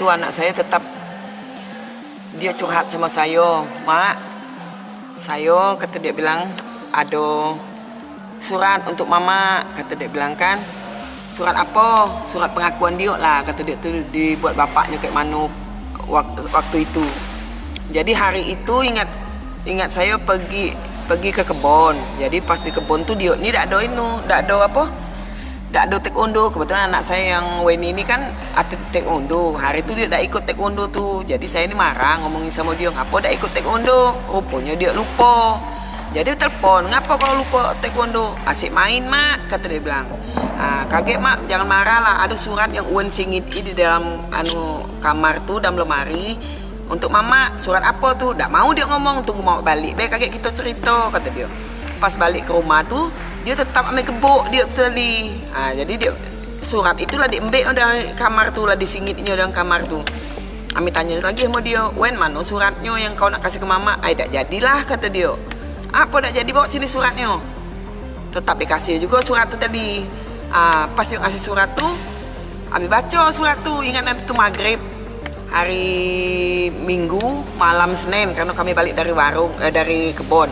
itu anak saya tetap dia curhat sama saya, Mak. Saya kata dia bilang ada surat untuk mama, kata dia bilang kan. Surat apa? Surat pengakuan dia lah, kata dia tu dibuat bapaknya kayak mana waktu itu. Jadi hari itu ingat saya pergi ke kebun. Jadi pas di kebun tu dia ni tak ada taekwondo. Kebetulan anak saya yang Weni ini kan atlet taekwondo. Hari tu dia tak ikut taekwondo tu. Jadi saya ni marah ngomongin sama dia, ngapa tak ikut taekwondo? Rupanya dia lupa. Jadi telepon, ngapa kau lupa taekwondo? Asyik main, Mak, kata dia bilang. Kaget, Mak, jangan marah lah. Ada surat yang Uen singit di dalam kamar tu, dalam lemari. Untuk mama, surat apa tu? Tak mau dia ngomong, tunggu mama balik. Baik kaget kita cerita, kata dia. Pas balik ke rumah tu, dia tetap ambil gebuk dia tadi. Jadi dia surat itulah diambil dari kamar tu lah, disingitnya dalam kamar tu. Kami tanya lagi sama dia, Wen, mana suratnya yang kau nak kasih ke mama? Tak jadilah, kata dia. Apa tak jadi, bawa sini suratnya. Tetap dikasih juga surat tu tadi. Pas dia kasih surat tu, kami baca surat tu. Ingat nanti tu maghrib hari Minggu malam Senin, karena kami balik dari dari kebun.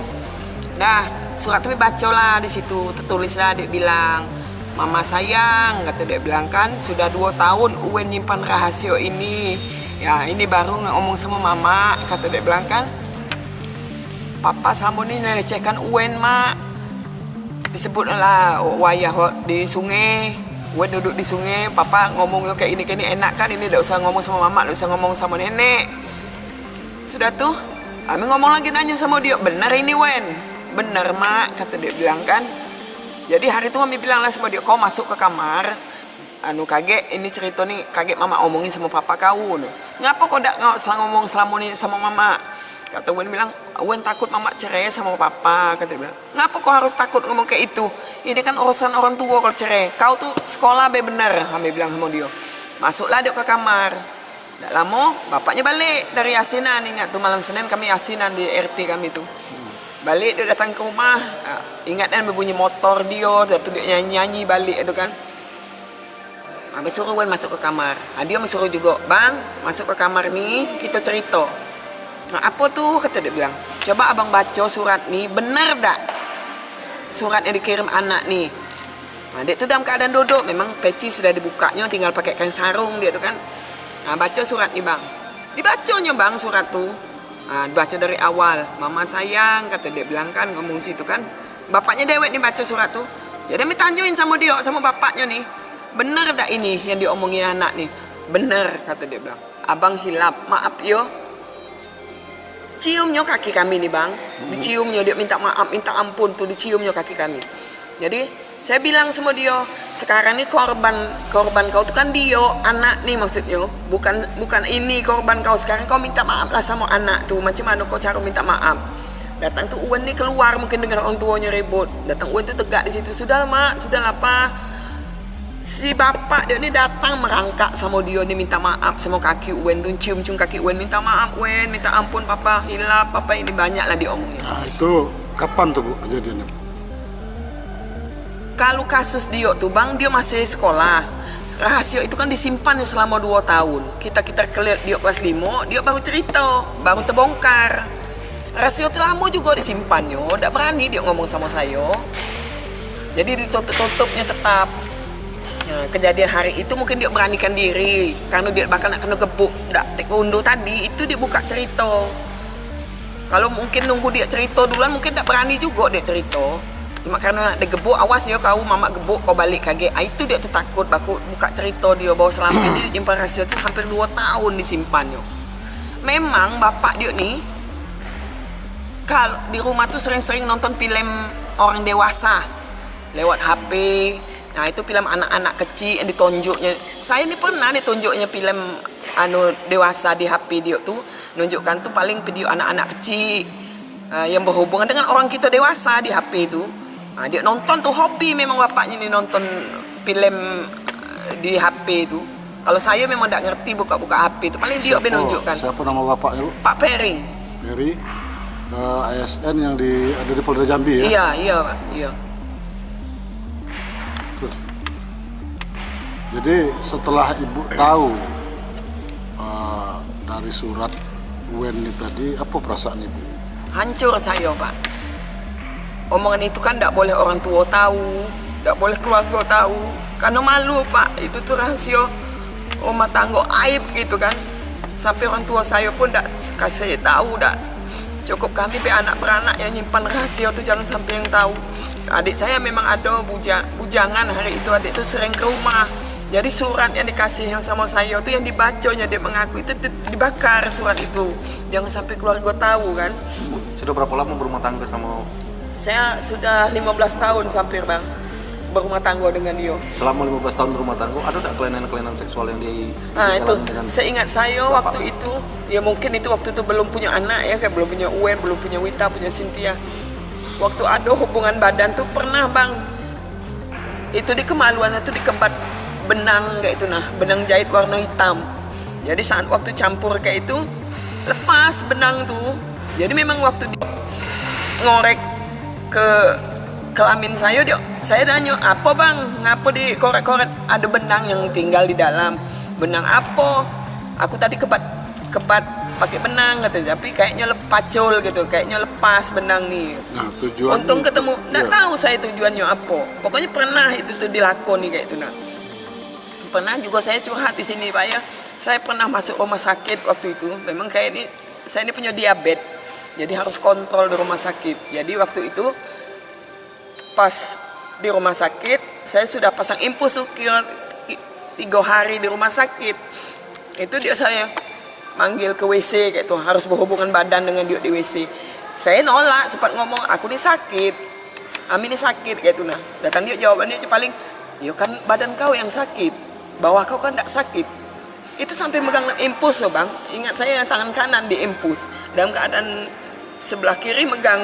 Nah, surat tu baca lah di situ, tertulislah dia bilang, mama sayang, kata dia bilang kan, sudah 2 tahun Uen nyimpan rahasia ini. Ya, ini baru ngomong sama mama, kata dia bilang kan, papa selama ni melecehkan Uen, Mak. Disebutlah wayah di sungai. Uen duduk di sungai, papa ngomong kayak ini enak kan, ini tak usah ngomong sama mama, tak usah ngomong sama nenek. Sudah tuh, kami ngomong lagi nanya sama dia, benar ini Wen? Benar, Mak, kata dia bilang kan. Jadi hari itu kami bilang lah sama dia, kau masuk ke kamar. Kaget, ini cerita nih, kaget mama omongin sama papa kau. Ngapa kau tak ngomong selama ni sama mama? Kata Wen bilang, Wen takut mama cerai sama papa, kata dia bilang. Ngapa kau harus takut ngomong kayak itu? Ini kan urusan orang tua kalau cerai. Kau tuh sekolah benar, kami bilang sama dia. Masuklah dia ke kamar. Tak lama, bapaknya balik dari asinan. Ingat tuh malam Senin kami asinan di RT kami tuh. Balik dia datang ke rumah. Ingat kan berbunyi motor dia, tu dia nyanyi balik itu kan. Habis suruh Wen masuk ke kamar. Dia suruh juga, bang, masuk ke kamar nih, kita cerita. Nah, apa tuh, kata dia bilang, coba abang baca surat nih, benar tak surat yang dikirim anak nih? Dia tuh dalam keadaan duduk, memang peci sudah dibukanya, tinggal pakai kain sarung dia tuh kan. Baca surat nih bang, dibacanya bang surat tuh. Baca dari awal, mama sayang, kata dia bilang kan, ngomong situ kan. Bapaknya dewek nih baca surat tuh. Jadi kami tanyain sama dia, sama bapaknya nih, benar tak ini yang diomongin anak nih? Benar, kata dia bilang. Abang hilap, maaf yo. Ciumnya kaki kami nih bang, diciumnya, dia minta maaf, minta ampun tuh, diciumnya kaki kami. Jadi saya bilang sama dia, sekarang nih korban kau tuh kan dia, anak nih maksudnya, bukan ini korban kau. Sekarang kau minta maaf lah sama anak tuh, macam mana kau cara minta maaf? Datang tuh Uen nih keluar, mungkin dengar orang tuanya ribut. Datang Uen tuh tegak di situ, sudahlah mak, sudahlah pak. Si bapak dia ni datang merangkak sama dia ni, minta maaf sama kaki Uen tu, cium-cium kaki Uen, minta maaf Uen, minta ampun papa, hilap papa, ini banyak lah diomongin. Itu kapan tuh Bu kejadiannya? Kalau kasus dia tuh bang, dia masih sekolah. Rahasia itu kan disimpan selama 2 tahun. Kita clear dia kelas 5, dia baru cerita, baru terbongkar. Rahasia itu lama juga disimpannya, tak berani dia ngomong sama saya. Jadi ditutup-tutupnya tetap. Kejadian hari itu mungkin dia beranikan diri karena dia bakal nak kena gebuk taekwondo tadi, itu dia buka cerita. Kalau mungkin nunggu dia cerita duluan, mungkin tak berani juga dia cerita. Cuma karena dia gebuk, awas ya kau, mama gebuk kau balik kaget. Itu dia tu takut buka cerita dia bahwa selama ini dia nyimpan rahasia tu hampir 2 tahun disimpannya. Memang bapak dia ni kalau di rumah tu sering-sering nonton film orang dewasa lewat HP. Nah itu film anak-anak kecil yang ditunjuknya. Saya ni pernah ditunjuknya film dewasa di HP dia tuh, nunjukkan tuh paling video anak-anak kecil yang berhubungan dengan orang kita dewasa di HP itu. Dia nonton tuh, hobi memang bapaknya ni nonton film di HP itu. Kalau saya memang tak ngerti buka-buka HP itu, paling dia menunjukkan. Siapa nama bapaknya Bu? Pak Peri. Peri, ASN yang ada di Polda Jambi ya? Iya Pak, iya. Terus, jadi setelah ibu tahu dari surat Wen ini tadi, apa perasaan Ibu? Hancur saya, Pak. Omongan itu kan tidak boleh orang tua tahu, tidak boleh keluarga tahu, karena malu, Pak. Itu tuh rahasia rumah tangga, aib gitu kan. Sampai orang tua saya pun tidak kasih tahu, tidak. Cukup kami anak beranak yang nyimpan rahasia tuh jangan sampai yang tahu. Adik saya memang ada bujangan hari itu, adik itu sering ke rumah. Jadi surat yang dikasih yang sama saya itu yang dibacanya dia mengaku itu dibakar surat itu. Jangan sampai keluarga tahu kan. Sudah berapa lama berumah tangga sama? Saya sudah 15 tahun hampir, Bang, berumah tangga dengan dia. Selama 15 tahun berumah tangga, ada tak kelainan-kelainan seksual yang Nah itu, seingat saya waktu itu, ya mungkin itu waktu itu belum punya anak ya, kayak belum punya Uwen, belum punya Wita, punya Cynthia. Waktu ada hubungan badan tuh pernah, Bang. Itu di kemaluan itu di tempat benang kayak itu, nah, benang jahit warna hitam. Jadi saat waktu campur kayak itu, lepas benang tuh. Jadi memang waktu dia ngorek ke kelamin saya nanya, apa Bang, ngapa dikorek-korek ada benang yang tinggal di dalam? Benang apa? Aku tadi kepat pakai benang katanya, tapi kayaknya lepacul gitu, kayaknya lepas benang nih. Nah, tujuannya untung ketemu, nggak iya. tahu saya tujuannya apa. Pokoknya pernah itu tuh dilakoni kayak itu, nah. Pernah juga saya curhat di sini, Pak ya. Saya pernah masuk rumah sakit waktu itu. Memang kayak ini, saya ini punya diabetes, jadi harus kontrol di rumah sakit. Jadi waktu itu pas di rumah sakit, saya sudah pasang infus kira 3 hari di rumah sakit. Itu dia saya manggil ke WC kayak itu, harus berhubungan badan dengan dia di WC. Saya nolak, sempat ngomong, aku ini sakit, Ami ini sakit kayak itu, nah. Datang dia jawabannya paling, ya kan badan kau yang sakit, bawah kau kan tidak sakit. Itu sampai megang infus loh, Bang. Ingat saya tangan kanan di infus, dalam keadaan sebelah kiri megang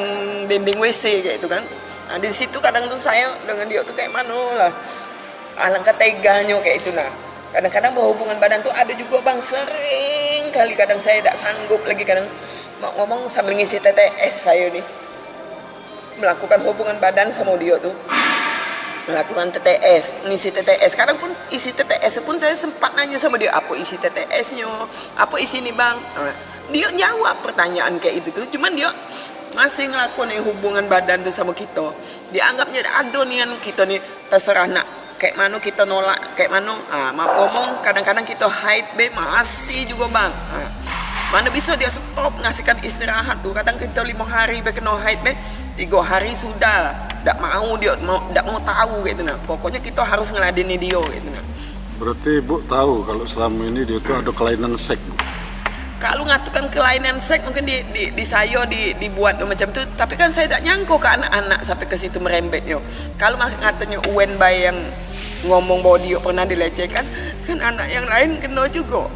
dinding WC kayak itu kan. Nah di situ kadang tuh saya dengan dia tuh kayak mana lah, alangkah teganya kayak itu, nah. Kadang-kadang berhubungan badan tuh ada juga, Bang, sering kali kadang saya tidak sanggup lagi, kadang mau ngomong sambil ngisi TTS saya nih, melakukan hubungan badan sama dia tuh, melakukan TTS, ngisi TTS. Kadang pun isi TTS pun saya sempat nanya sama dia, apa isi TTS-nya, apa isi nih Bang. Nah, dia jawab pertanyaan kayak itu tuh, cuman dia masih ngelakuin hubungan badan tuh sama kita. Dianggapnya ada nih kita nih, terserah nak kayak mana kita nolak, kayak mana. Maaf ngomong, kadang-kadang kita haid be masih juga, Bang. Mana bisa dia stop ngasihkan istirahat tuh. Kadang kita 5 hari be kena haid be, 3 hari sudah tidak mau dia tidak mau tahu gitu, nah. Pokoknya kita harus ngeladeni dia gitu, nah. Berarti Ibu tahu kalau selama ini dia tuh ada kelainan seks, Bu? Kalau ngatukan kelainan seks mungkin di saya dibuat macam itu, tapi kan saya tidak nyangko ke anak-anak sampai ke situ merembet yo. Kalau ngatanya Uwen Bay yang ngomong bahwa dia pernah dilecehkan, kan anak yang lain kena juga.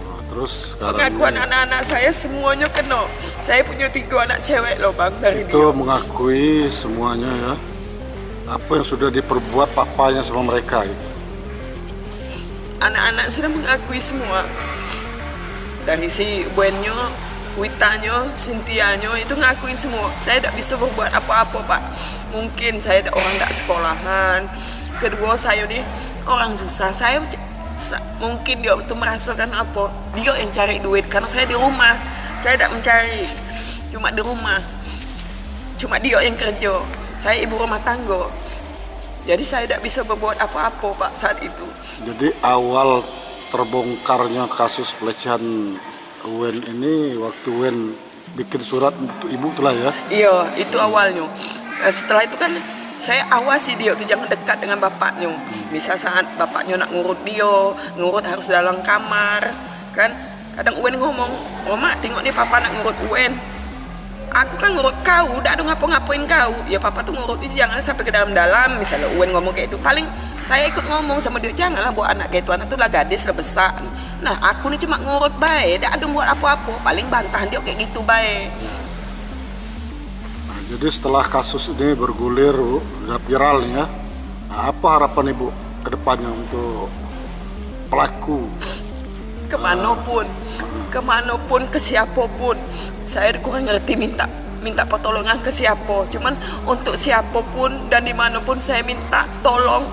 Nah, terus sekarang Pengakuan ini, anak-anak saya semuanya kena. Saya punya 3 anak cewek loh, Bang, dari itu dia. mengakui semuanya ya, apa yang sudah diperbuat papanya sama mereka gitu. Anak-anak sudah mengakui semua. Dari si Buennya, Witanya, Cynthianya itu ngakuin semua. Saya tidak bisa berbuat apa-apa, Pak. Mungkin saya orang tidak sekolahan. Kedua saya nih orang susah. Saya mungkin dia itu merasakan apa? Dia yang cari duit karena saya di rumah. Saya tidak mencari. Cuma di rumah. Cuma dia yang kerja. Saya ibu rumah tangga. Jadi saya tidak bisa berbuat apa-apa, Pak, saat itu. Jadi awal terbongkarnya kasus pelecehan Wen ini waktu Wen bikin surat untuk Ibu itulah ya? Iya, itu awalnya. Nah, setelah itu kan saya awasi dia tuh jangan dekat dengan bapaknya. Misal saat bapaknya nak ngurut dia, ngurut harus dalam kamar, kan? Kadang Uwen ngomong, "Mama, tengok nih papa nak ngurut Uwen. Aku kan ngurut kau, udah ada ngapa-ngapain kau. Ya papa tuh ngurut itu jangan sampai ke dalam-dalam." Misalnya Uwen ngomong kayak itu, paling saya ikut ngomong sama dia, janganlah buat anak kayak itu, anak tuh lah gadis lah besar. Nah aku nih cuma ngurut baik, tidak ada buat apa-apa, paling bantahan dia kayak gitu baik. Nah, jadi setelah kasus ini bergulir, Bu, udah viral nih ya. Nah, apa harapan Ibu ke depannya untuk pelaku? Kemanapun, ke siapapun, saya kurang ngerti minta pertolongan ke siapa. Cuman untuk siapapun dan dimanapun saya minta tolong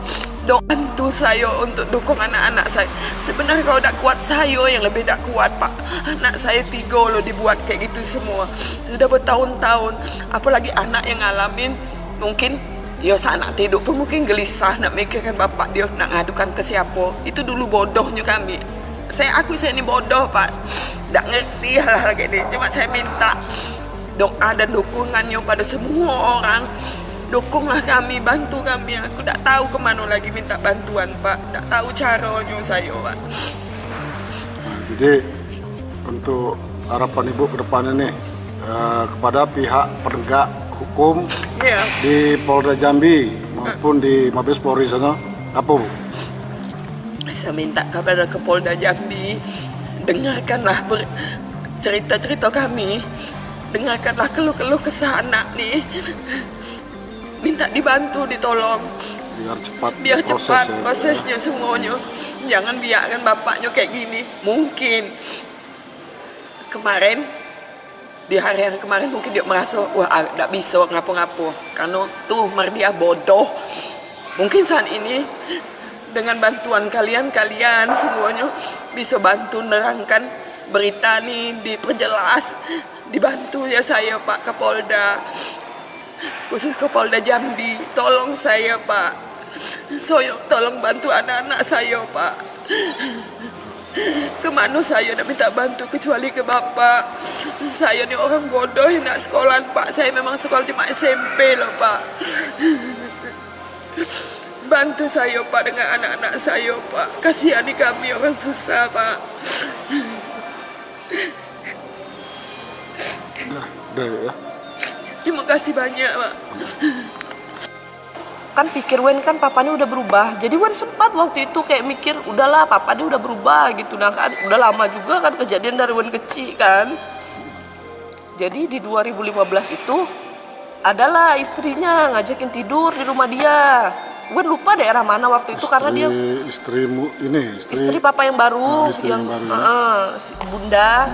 bantu saya untuk dukung anak-anak saya. Sebenarnya kalau tak kuat saya yang lebih tak kuat Pak. Anak saya 3 loh dibuat kayak gitu semua. Sudah bertahun-tahun. Apalagi anak yang ngalamin mungkin ya anak tidur pun mungkin gelisah nak mikirkan bapak dia nak ngadukan ke siapa. Itu dulu bodohnya kami. Saya akui saya ini bodoh Pak. Tak ngerti hal-hal kayak ini. Cuma saya minta doa dan dukungannya pada semua orang. Dukunglah kami, bantu kami. Aku tak tahu kemana lagi minta bantuan Pak. Tak tahu caranya saya Pak. Nah, jadi untuk harapan Ibu ke depannya nih kepada pihak penegak hukum Ya. di Polda Jambi maupun di Mabes Polri sana, apa Bu? Saya minta kepada Kapolda Jambi, dengarkanlah cerita-cerita kami. Dengarkanlah keluh-keluh kesah anak nih. Minta dibantu, ditolong. Biar cepat ya, prosesnya semuanya. Jangan biarkan bapaknya kayak gini. Mungkin kemarin di hari-hari kemarin mungkin dia merasa wah tak bisa ngapa-ngapa karena tuh dia bodoh. Mungkin saat ini dengan bantuan kalian semuanya bisa bantu nerangkan berita nih, diperjelas, dibantu ya saya Pak Kapolda, khusus Kapolda Jambi. Tolong saya Pak, tolong bantu anak-anak saya Pak. Kemana saya nak minta bantu kecuali ke Bapak. Saya ni orang bodoh yang nak sekolah Pak. Saya memang sekolah cuma SMP loh Pak. Bantu saya Pak dengan anak-anak saya Pak. Kasihani kami orang susah Pak. Dah ya. Terima kasih banyak Pak. Kan pikir Wen kan papanya udah berubah, jadi Wen sempat waktu itu kayak mikir udahlah papa dia udah berubah gitu. Nah kan udah lama juga kan kejadian dari Wen kecil kan. Jadi di 2015 itu adalah istrinya ngajakin tidur di rumah dia. Wen lupa daerah mana waktu itu karena dia istri papa yang baru, yang baru, si Bunda.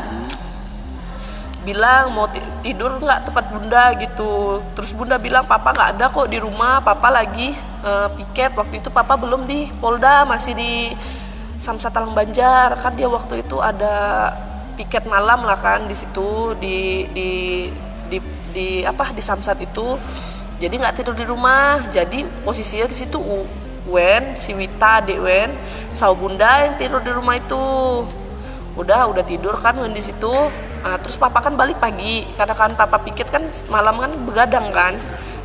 Bilang mau tidur nggak tempat Bunda gitu. Terus Bunda bilang papa nggak ada kok di rumah, papa lagi piket. Waktu itu papa belum di Polda, masih di Samsat Talang Banjar. Kan dia waktu itu ada piket malam lah kan di situ di Samsat itu. Jadi nggak tidur di rumah. Jadi posisinya di situ Wen, si Wita, adik Wen, sama Bunda yang tidur di rumah itu. Udah tidur kan Wen di situ. Nah, terus papa kan balik pagi karena kan papa piket kan malam kan begadang kan.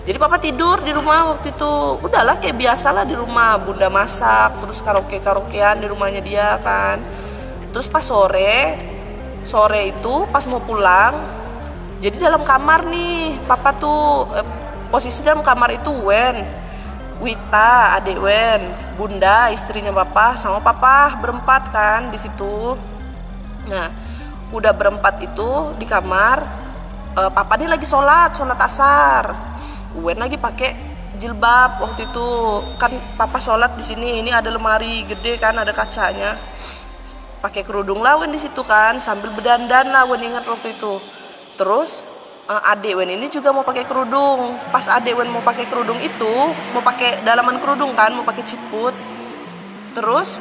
Jadi papa tidur di rumah waktu itu. Udahlah kayak biasalah di rumah. Bunda masak, terus karaokean di rumahnya dia kan. Terus pas sore itu pas mau pulang, jadi dalam kamar nih papa tuh posisi dalam kamar itu Wen, Wita, adik Wen, Bunda, istrinya papa, sama papa berempat kan di situ. Nah udah berempat itu di kamar, papa dia lagi sholat asar. Wen lagi pakai jilbab waktu itu kan papa sholat di sini. Ini ada lemari gede kan, ada kacanya. Pakai kerudung lah Wen di situ kan, sambil berdandan lah Wen ingat waktu itu. Terus adik Wen ini juga mau pakai kerudung. Pas adik Wen mau pakai kerudung itu, mau pakai dalaman kerudung kan, mau pakai ciput. Terus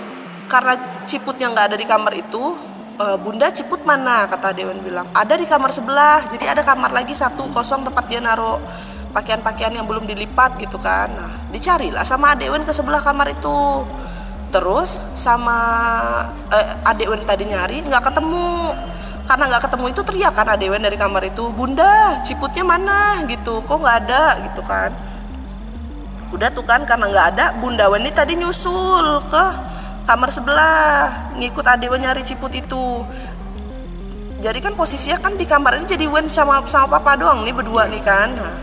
karena ciputnya nggak ada di kamar itu, Bunda ciput mana, kata Dewan bilang ada di kamar sebelah. Jadi ada kamar lagi satu kosong tempat dia naruh pakaian-pakaian yang belum dilipat gitu kan. Nah dicarilah sama Dewan ke sebelah kamar itu. Terus sama Dewan tadi nyari nggak ketemu. Karena nggak ketemu itu teriak kan Dewan dari kamar itu, Bunda ciputnya mana gitu, kok nggak ada gitu kan. Udah tuh kan karena nggak ada, Bunda Wen ini tadi nyusul ke kamar sebelah, ngikut adik Wen nyari ciput itu. Jadi kan posisinya kan di kamar ini jadi Wen sama papa doang nih berdua nih kan. Nah,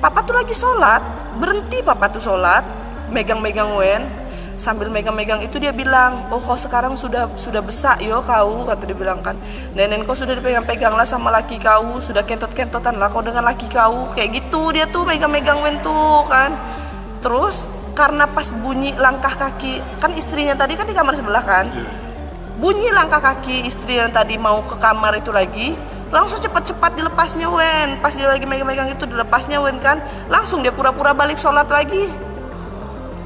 papa tuh lagi sholat, berhenti papa tuh sholat, megang-megang Wen. Sambil megang-megang itu dia bilang, oh kau sekarang sudah besar yo kau, kata dia bilang kan. Nenek kau sudah dipegang-pegang lah sama laki kau, sudah kentot-kentotan lah kau dengan laki kau. Kayak gitu dia tuh megang-megang Wen tuh kan. Terus karena pas bunyi langkah kaki, kan istrinya tadi kan di kamar sebelah kan, bunyi langkah kaki istri yang tadi mau ke kamar itu lagi, langsung cepat-cepat dilepasnya Wen. Pas dia lagi megang-megang itu dilepasnya Wen kan, langsung dia pura-pura balik sholat lagi.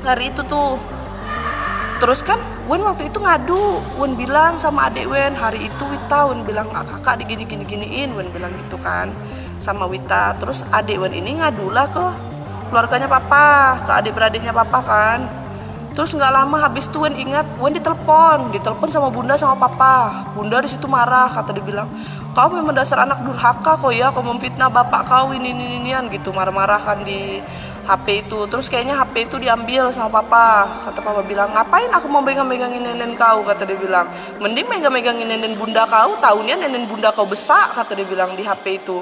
Hari itu tuh Terus kan Wen waktu itu ngadu, Wen bilang sama adik Wen, hari itu Wita, Wen bilang kakak diginiin, Wen bilang gitu kan sama Wita. Terus adik Wen ini ngadulah ke keluarganya papa, ke adik beradiknya papa kan. Terus nggak lama habis itu Wen ingat, Wen ditelepon sama bunda sama papa. Bunda di situ marah, kata dia bilang, kau memang dasar anak durhaka kau ya, kau memfitnah bapak kau ini gitu, marah-marah kan di HP itu. Terus kayaknya HP itu diambil sama papa. Kata papa bilang, ngapain aku mau megang-megangin nenen kau, kata dia bilang. Mending megang-megangin nenen bunda kau, tahunya nenen bunda kau besak, kata dia bilang di HP itu.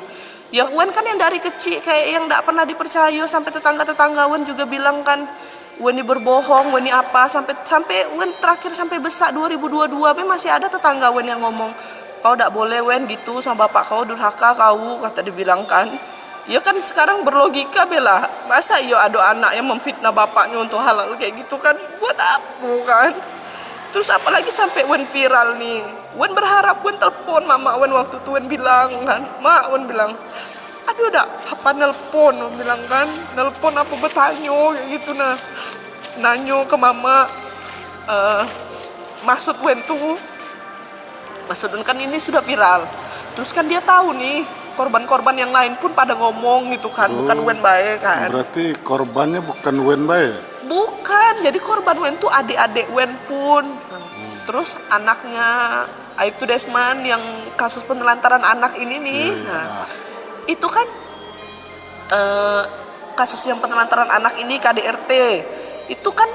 Ya Wen kan yang dari kecil kayak yang gak pernah dipercaya, sampai tetangga-tetangga Wen juga bilang kan, Wen ini berbohong, Wen ini apa, sampai Wen terakhir sampai besak 2022, tapi masih ada tetangga Wen yang ngomong, kau gak boleh Wen gitu sama bapak kau, durhaka kau, kata dia bilang kan. Ya kan sekarang berlogika bela, masa iya ada anak yang memfitnah bapaknya untuk halal kayak gitu kan, buat apa kan. Terus apalagi sampai Wen viral nih, Wen berharap Wen telepon mama Wen waktu itu. Wen bilang kan, mak, Wen bilang, aduh dak apa nelpon, Wen bilang kan, nelpon apa bertanya kayak gitu. Nah nanyo ke mama, maksud Wen tuh, maksud Wen kan ini sudah viral. Terus kan dia tahu nih korban-korban yang lain pun pada ngomong gitu kan, bukan Wen baik kan. Berarti korbannya bukan Wen baik? Bukan, jadi korban Wen tuh adik-adik Wen pun. Terus anaknya Aibtu Desman yang kasus penelantaran anak ini nih. Nah, itu kan kasus yang penelantaran anak ini KDRT. Itu kan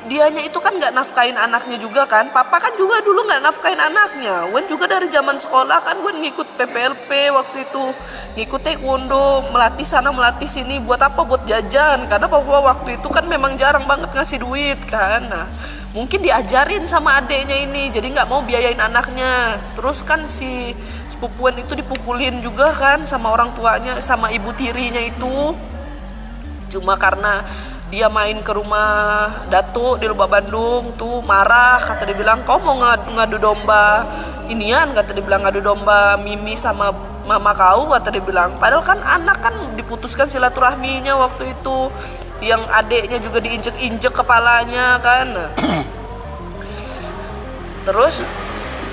dianya itu kan nggak nafkain anaknya juga kan. Papa kan juga dulu nggak nafkain anaknya. Wen juga dari zaman sekolah kan Wen ngikut PPLP waktu itu, ngikut taekwondo, melatih sana melatih sini. Buat apa? Buat jajan. Karena papa waktu itu kan memang jarang banget ngasih duit kan. Nah, mungkin diajarin sama adeknya ini, jadi nggak mau biayain anaknya. Terus kan si sepupu Wen itu dipukulin juga kan sama orang tuanya, sama ibu tirinya itu. Cuma karena dia main ke rumah Datuk di Lebak Bandung tuh marah, kata dia bilang, kau mau ngadu domba inian, kata dia bilang, ngadu domba Mimi sama mama kau, kata dia bilang. Padahal kan anak kan diputuskan silaturahminya waktu itu, yang adeknya juga diinjek-injek kepalanya kan. Terus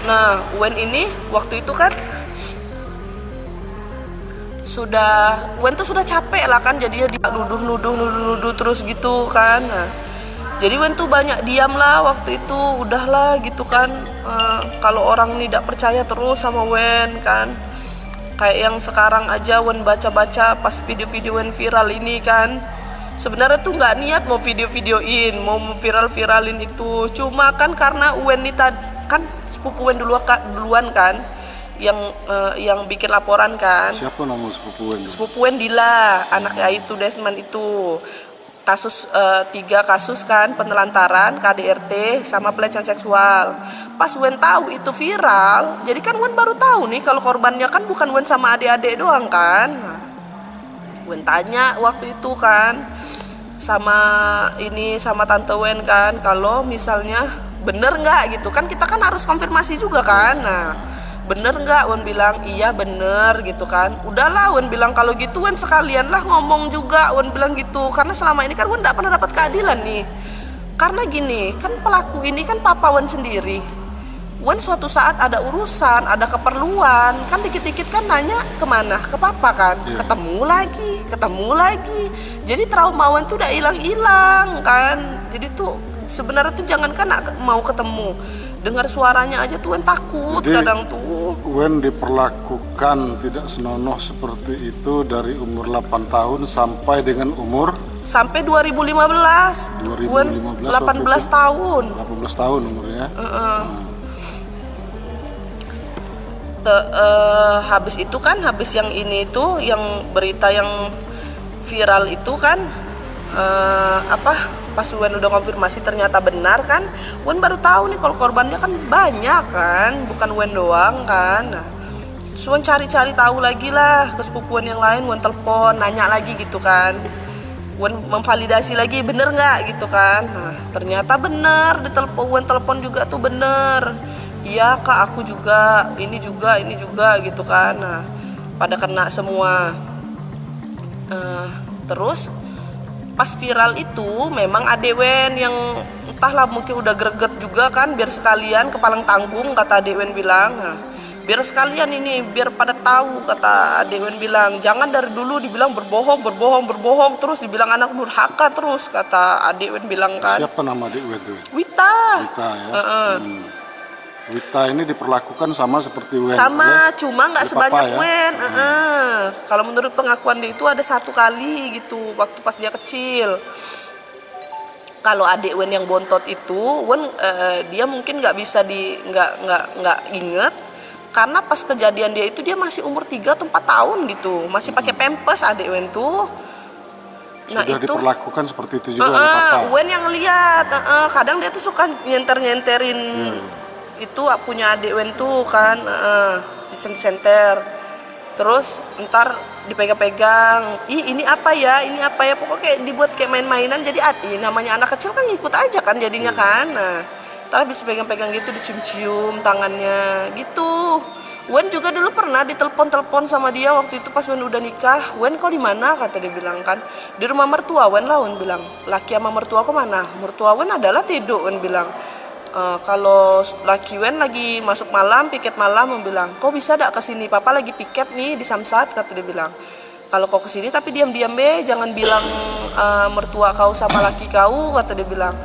nah Wen ini waktu itu kan Wen tuh sudah capek lah kan, jadinya dia nuduh terus gitu kan. Nah, jadi Wen tuh banyak diam lah waktu itu, udahlah gitu kan. Kalau orang tidak percaya terus sama Wen kan, kayak yang sekarang aja Wen baca-baca pas video-video Wen viral ini kan, sebenarnya tuh nggak niat mau video-videoin, mau viral-viralin itu, cuma kan karena Wen ini kan sepupu Wen duluan kan yang bikin laporan kan. Siapa nama sepupu Wen? Sepupu Wen Dila, anak Aibtu Desman itu. Kasus 3 kasus kan, penelantaran, KDRT sama pelecehan seksual. Pas Wen tahu itu viral, jadi kan Wen baru tahu nih kalau korbannya kan bukan Wen sama adik-adik doang kan. Nah, Wen tanya waktu itu kan sama tante Wen kan, kalau misalnya bener nggak gitu kan, kita kan harus konfirmasi juga kan. Nah, bener nggak? Wen bilang iya bener gitu kan. Udahlah Wen bilang kalau gitu Wen sekalian lah ngomong juga, Wen bilang gitu, karena selama ini kan Wen nggak pernah dapat keadilan nih. Karena gini kan, pelaku ini kan papa Wen sendiri. Wen suatu saat ada urusan, ada keperluan kan, dikit-dikit kan nanya kemana, ke papa kan. Ketemu lagi, jadi trauma Wen tuh udah hilang kan. Jadi tuh sebenarnya tuh jangan kan mau ketemu, dengar suaranya aja tuh Wen takut. Jadi, kadang tuh Wen diperlakukan tidak senonoh seperti itu dari umur 8 tahun sampai dengan umur? Sampai 2015. Wen 18 tahun. 18 tahun umurnya. Habis itu kan, habis yang ini tuh, yang berita yang viral itu kan, pas Wen udah konfirmasi ternyata benar kan, Wen baru tahu nih kalau korbannya kan banyak kan, bukan Wen doang kan. Nah, terus Wen cari-cari tahu lagi lah ke sepupuan yang lain, Wen telepon nanya lagi gitu kan, Wen memvalidasi lagi bener nggak gitu kan. Nah, ternyata bener, Wen telepon juga tuh bener, iya kak aku juga, ini juga gitu kan. Nah, pada kena semua. Terus pas viral itu memang adek Wen yang entahlah mungkin udah greget juga kan, biar sekalian kepalang tanggung kata adek Wen bilang. Nah, biar sekalian ini, biar pada tahu kata adek Wen bilang, jangan dari dulu dibilang berbohong terus dibilang anak durhaka terus kata adek Wen bilang kan. Siapa nama adik Wen itu? Wita. Wita ya. Wita ini diperlakukan sama seperti Wen. Sama, ya? cuma nggak Oleh sebanyak papa, ya? Wen. Kalau menurut pengakuan dia itu ada 1 kali gitu waktu pas dia kecil. Kalau adik Wen yang bontot itu, Wen dia mungkin nggak bisa nggak inget karena pas kejadian dia itu dia masih umur 3 atau 4 tahun gitu, masih pakai pampers adik Wen tuh. Sudah diperlakukan seperti itu juga oleh papa. Wen yang lihat, kadang dia tuh suka nyenterin itu punya adik Wen tuh kan, di senter. Terus ntar dipegang-pegang, ini apa ya, pokoknya kayak dibuat kayak main-mainan. Jadi namanya anak kecil kan ngikut aja kan jadinya kan. Nah, ntar bisa pegang-pegang gitu, dicium-cium tangannya gitu. Wen juga dulu pernah ditelepon sama dia waktu itu pas Wen udah nikah. Wen kau di mana? Kata dia bilang kan, di rumah mertua Wen lah. Wen bilang, laki sama mertua kau mana? Mertua Wen adalah tidur. Wen bilang, kalau laki Wen lagi masuk malam, piket malam. Wen bilang, kau bisa dak kesini? Papa lagi piket nih di Samsat. Kata dia bilang, kalau kau kesini tapi diam-diam be, jangan bilang mertua kau sama laki kau. Kata dia bilang,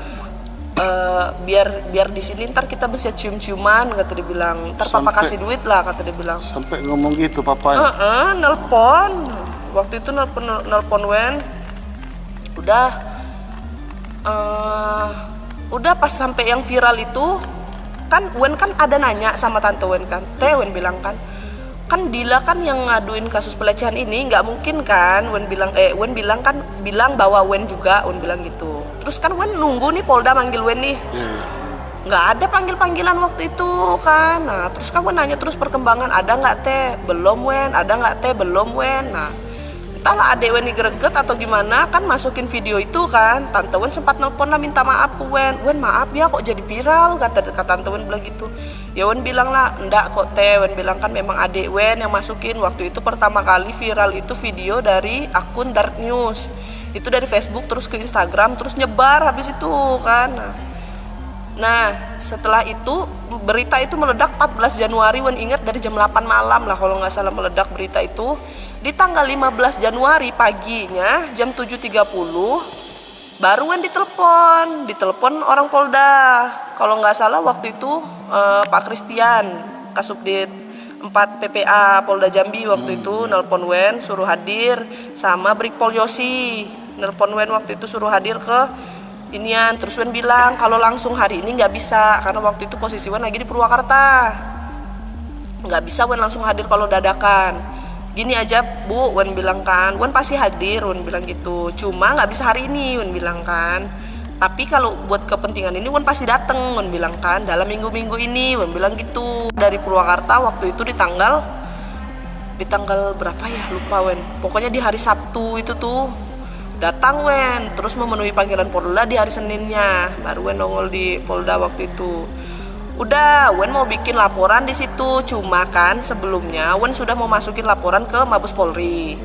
biar di sini ntar kita bisa cium-ciuman. Kata dia bilang, ntar papa kasih duit lah. Kata dia bilang. Sampai ngomong gitu papa ya? Nelpon. Waktu itu nelpon Wen. Udah pas sampai yang viral itu kan Wen kan ada nanya sama tante Wen kan, Wen bilang kan Dila kan yang ngaduin kasus pelecehan ini, nggak mungkin kan. Wen bilang bahwa Wen juga. Wen bilang gitu. Terus kan Wen nunggu nih Polda manggil Wen nih. Nggak ada panggil-panggilan waktu itu kan. Nah terus kan Wen nanya terus perkembangan, ada nggak teh? Belum Wen. Ada nggak teh? Belum Wen. Nah entahlah adek Wen greget atau gimana kan masukin video itu kan. Tante Wen sempat nelpon lah minta maaf ke Wen. Wen maaf ya kok jadi viral, kata tante Wen bilang gitu. Ya Wen bilang lah enggak kok teh. Wen bilang kan memang adek Wen yang masukin. Waktu itu pertama kali viral itu video dari akun Dark News, itu dari Facebook terus ke Instagram terus nyebar habis itu kan. Nah setelah itu berita itu meledak 14 Januari. Wen ingat dari jam 8 malam lah kalau nggak salah meledak berita itu. Di tanggal 15 Januari paginya jam 7.30 baru Wen ditelepon orang Polda. Kalau nggak salah waktu itu Pak Christian Kasubdit 4 PPA Polda Jambi waktu itu nelpon Wen suruh hadir, sama Brigpol Yosi nelpon Wen waktu itu suruh hadir ke inian. Terus Wen bilang kalau langsung hari ini nggak bisa karena waktu itu posisi Wen lagi di Purwakarta, nggak bisa Wen langsung hadir kalau dadakan. Gini aja Bu, Wen bilang kan, Wen pasti hadir, Wen bilang gitu. Cuma nggak bisa hari ini, Wen bilang kan. Tapi kalau buat kepentingan ini Wen pasti dateng, Wen bilang kan. Dalam minggu-minggu ini, Wen bilang gitu. Dari Purwakarta waktu itu di tanggal berapa ya? Lupa Wen. Pokoknya di hari Sabtu itu tuh datang Wen, terus memenuhi panggilan Polda di hari Seninnya. Baru Wen nongol di Polda waktu itu. Udah, Wen mau bikin laporan di situ. Cuma kan sebelumnya Wen sudah mau masukin laporan ke Mabes Polri.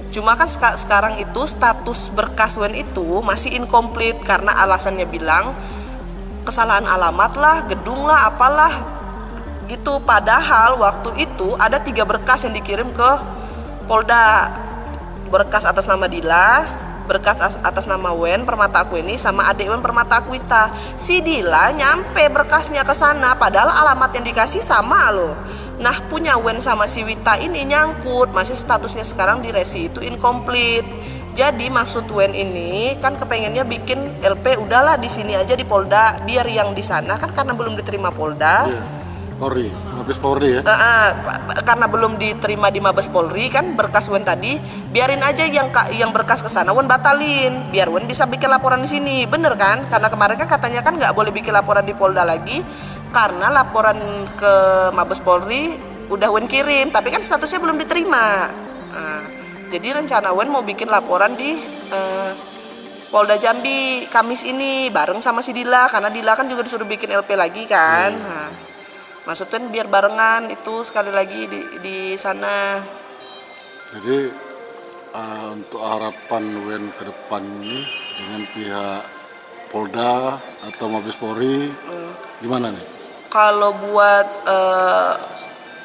Cuma kan sekarang itu status berkas Wen itu masih incomplete karena alasannya bilang kesalahan alamat lah, gedung lah, apalah gitu. Padahal waktu itu ada 3 berkas yang dikirim ke Polda. Berkas atas nama Dila, berkas atas nama Wen Permata Akuini, sama adik Wen Permata Akuita. Si Dila nyampe berkasnya ke sana padahal alamat yang dikasih sama loh. Nah punya Wen sama si Wita ini nyangkut, masih statusnya sekarang di resi itu incomplete. Jadi maksud Wen ini kan kepengennya bikin LP udahlah di sini aja di Polda, biar yang di sana kan karena belum diterima Polda. Polri, Mabes Polri ya. Karena belum diterima di Mabes Polri kan berkas Wen tadi, biarin aja yang berkas ke sana Wen batalin, biar Wen bisa bikin laporan di sini, bener kan? Karena kemarin kan katanya kan nggak boleh bikin laporan di Polda lagi, karena laporan ke Mabes Polri udah Wen kirim, tapi kan statusnya belum diterima. Jadi rencana Wen mau bikin laporan di Polda Jambi Kamis ini bareng sama si Dila, karena Dila kan juga disuruh bikin LP lagi kan. Maksudnya biar barengan itu sekali lagi di sana. Jadi untuk harapan Wen ke depan ini dengan pihak Polda atau Mabes Polri gimana nih? Kalau buat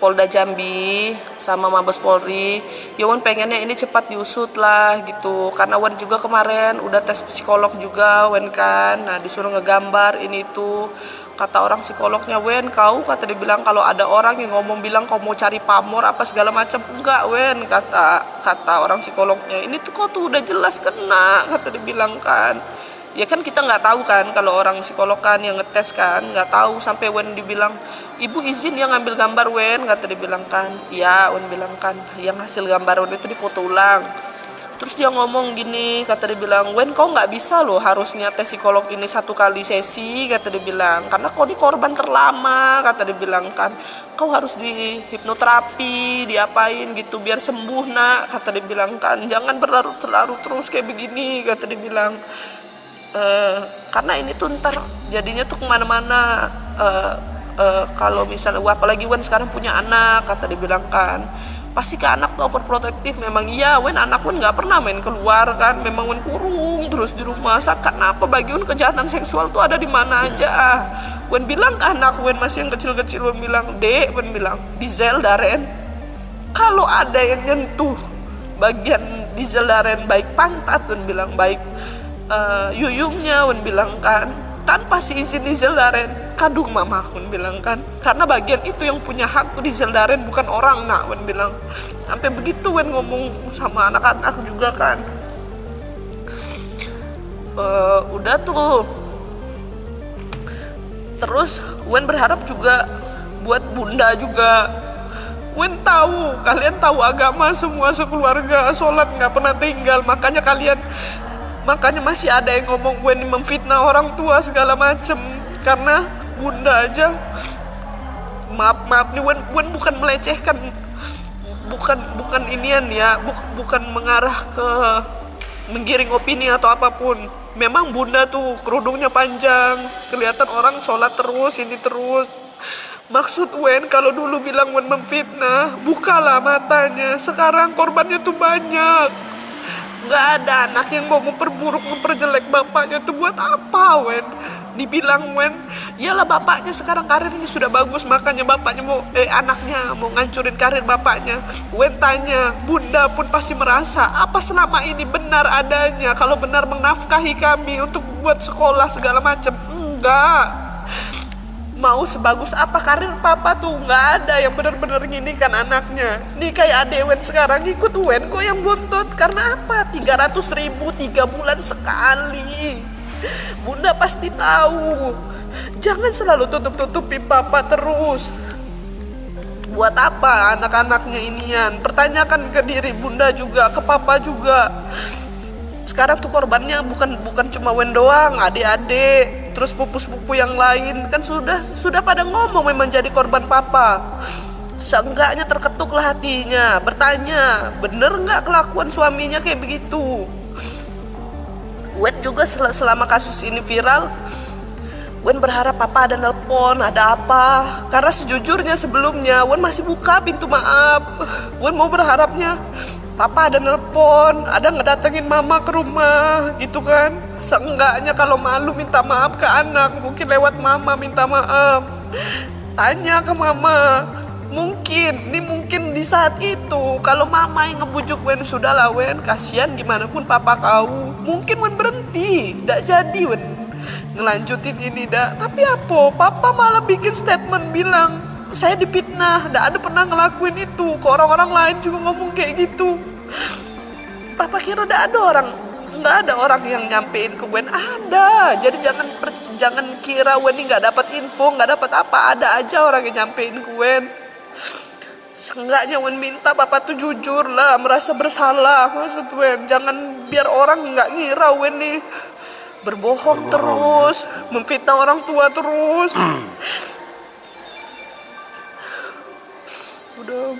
Polda Jambi sama Mabes Polri, ya Wan pengennya ini cepat diusut lah gitu. Karena Wan juga kemarin udah tes psikolog juga Wan kan. Nah disuruh ngegambar ini tuh. Kata orang psikolognya, Wen kau kata dia bilang kalau ada orang yang ngomong bilang kau mau cari pamor apa segala macam, enggak Wen, kata orang psikolognya, ini tuh kau tuh udah jelas kena, kata dia bilang kan. Ya kan kita nggak tahu kan kalau orang psikolog kan yang ngetes kan, nggak tahu sampai Wen dibilang ibu izin ya ngambil gambar Wen, kata dia bilang kan. Ya Wen bilang kan yang hasil gambar Wen itu dipoto ulang. Terus dia ngomong gini, kata dia bilang, Wen kau nggak bisa loh harusnya tes psikolog ini 1 kali sesi, kata dia bilang, karena kau di korban terlama, kata dia bilang kan, kau harus di hipnoterapi, diapain gitu biar sembuh nak, kata dia bilang kan, jangan berlarut-larut terus kayak begini, kata dia bilang, karena ini tuh ntar jadinya tuh kemana-mana, kalau misalnya, apalagi Wen sekarang punya anak, kata dia bilang kan. Pasti ke anak tuh overprotective memang. Iya Wen anak Wen nggak pernah main keluar kan, memang Wen kurung terus di rumah. Kenapa bagi Wen kejahatan seksual tuh ada di mana aja. Wen bilang ke anak Wen masih yang kecil-kecil, Wen bilang Dek, Wen bilang Diesel Daren, kalau ada yang nyentuh bagian Diesel Daren baik pantat, Wen bilang baik yuyungnya, Wen bilang kan tanpa si izin Diesel Daren kadung mama, Wen bilang kan, karena bagian itu yang punya hak tuh Diesel Daren bukan orang nak, Wen bilang. Sampai begitu Wen ngomong sama anak-anak juga kan. Udah tuh. Terus Wen berharap juga buat bunda juga. Wen tahu, kalian tahu agama semua sekeluarga, sholat nggak pernah tinggal, makanya masih ada yang ngomong Wen memfitnah orang tua segala macem. Karena bunda aja, maaf nih Wen bukan melecehkan, bukan inian ya, bukan mengarah ke menggiring opini atau apapun. Memang bunda tuh kerudungnya panjang, kelihatan orang sholat terus, ini terus. Maksud Wen kalau dulu bilang Wen memfitnah, bukalah matanya. Sekarang korbannya tuh banyak. Nggak ada anak yang mau memperburuk, memperjelek bapaknya tuh buat apa Wen? Dibilang Wen, iyalah bapaknya sekarang karirnya sudah bagus, makanya bapaknya anaknya mau ngancurin karir bapaknya. Wen tanya, bunda pun pasti merasa apa selama ini benar adanya, kalau benar menafkahi kami untuk buat sekolah segala macam. Enggak. Mau sebagus apa karir papa tuh nggak ada yang benar-benar gini kan anaknya. Nih kayak adek Wen sekarang ikut Wen kok yang buntut. Karena apa? 300.000 3 bulan sekali. Bunda pasti tahu. Jangan selalu tutup-tutupi papa terus. Buat apa anak-anaknya inian? Pertanyakan ke diri bunda juga, ke papa juga. Sekarang tuh korbannya bukan cuma Wen doang, adik-adik, terus pupu-pupu yang lain kan sudah pada ngomong memang jadi korban papa. Seenggaknya terketuklah hatinya, bertanya, bener nggak kelakuan suaminya kayak begitu? Wen juga selama kasus ini viral, Wen berharap papa ada nelpon, ada apa? Karena sejujurnya sebelumnya Wen masih buka pintu maaf. Wen mau berharapnya papa ada nelpon, ada ngedatengin mama ke rumah gitu kan. Seenggaknya kalau malu minta maaf ke anak, mungkin lewat mama minta maaf. Tanya ke mama. Mungkin di saat itu kalau mama yang ngebujuk Wen, sudahlah Wen, kasihan gimana pun papa kau. Mungkin Wen berhenti, tidak jadi Wen ngelanjutin ini dah. Tapi apa? Papa malah bikin statement bilang saya dipitnah, tidak ada pernah ngelakuin itu. Ke orang-orang lain juga ngomong kayak gitu. Papa kira nggak ada orang yang nyampein ke Wen. Ada. Jadi jangan kira Wen ini nggak dapat info, nggak dapat apa. Ada aja orang yang nyampein ke Wen. Seenggaknya Wen minta papa tuh jujur lah, merasa bersalah maksud Wen. Jangan biar orang nggak ngira Wen nih berbohong terus, memfitnah orang tua terus. Udah.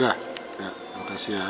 Ya, terima kasih ya.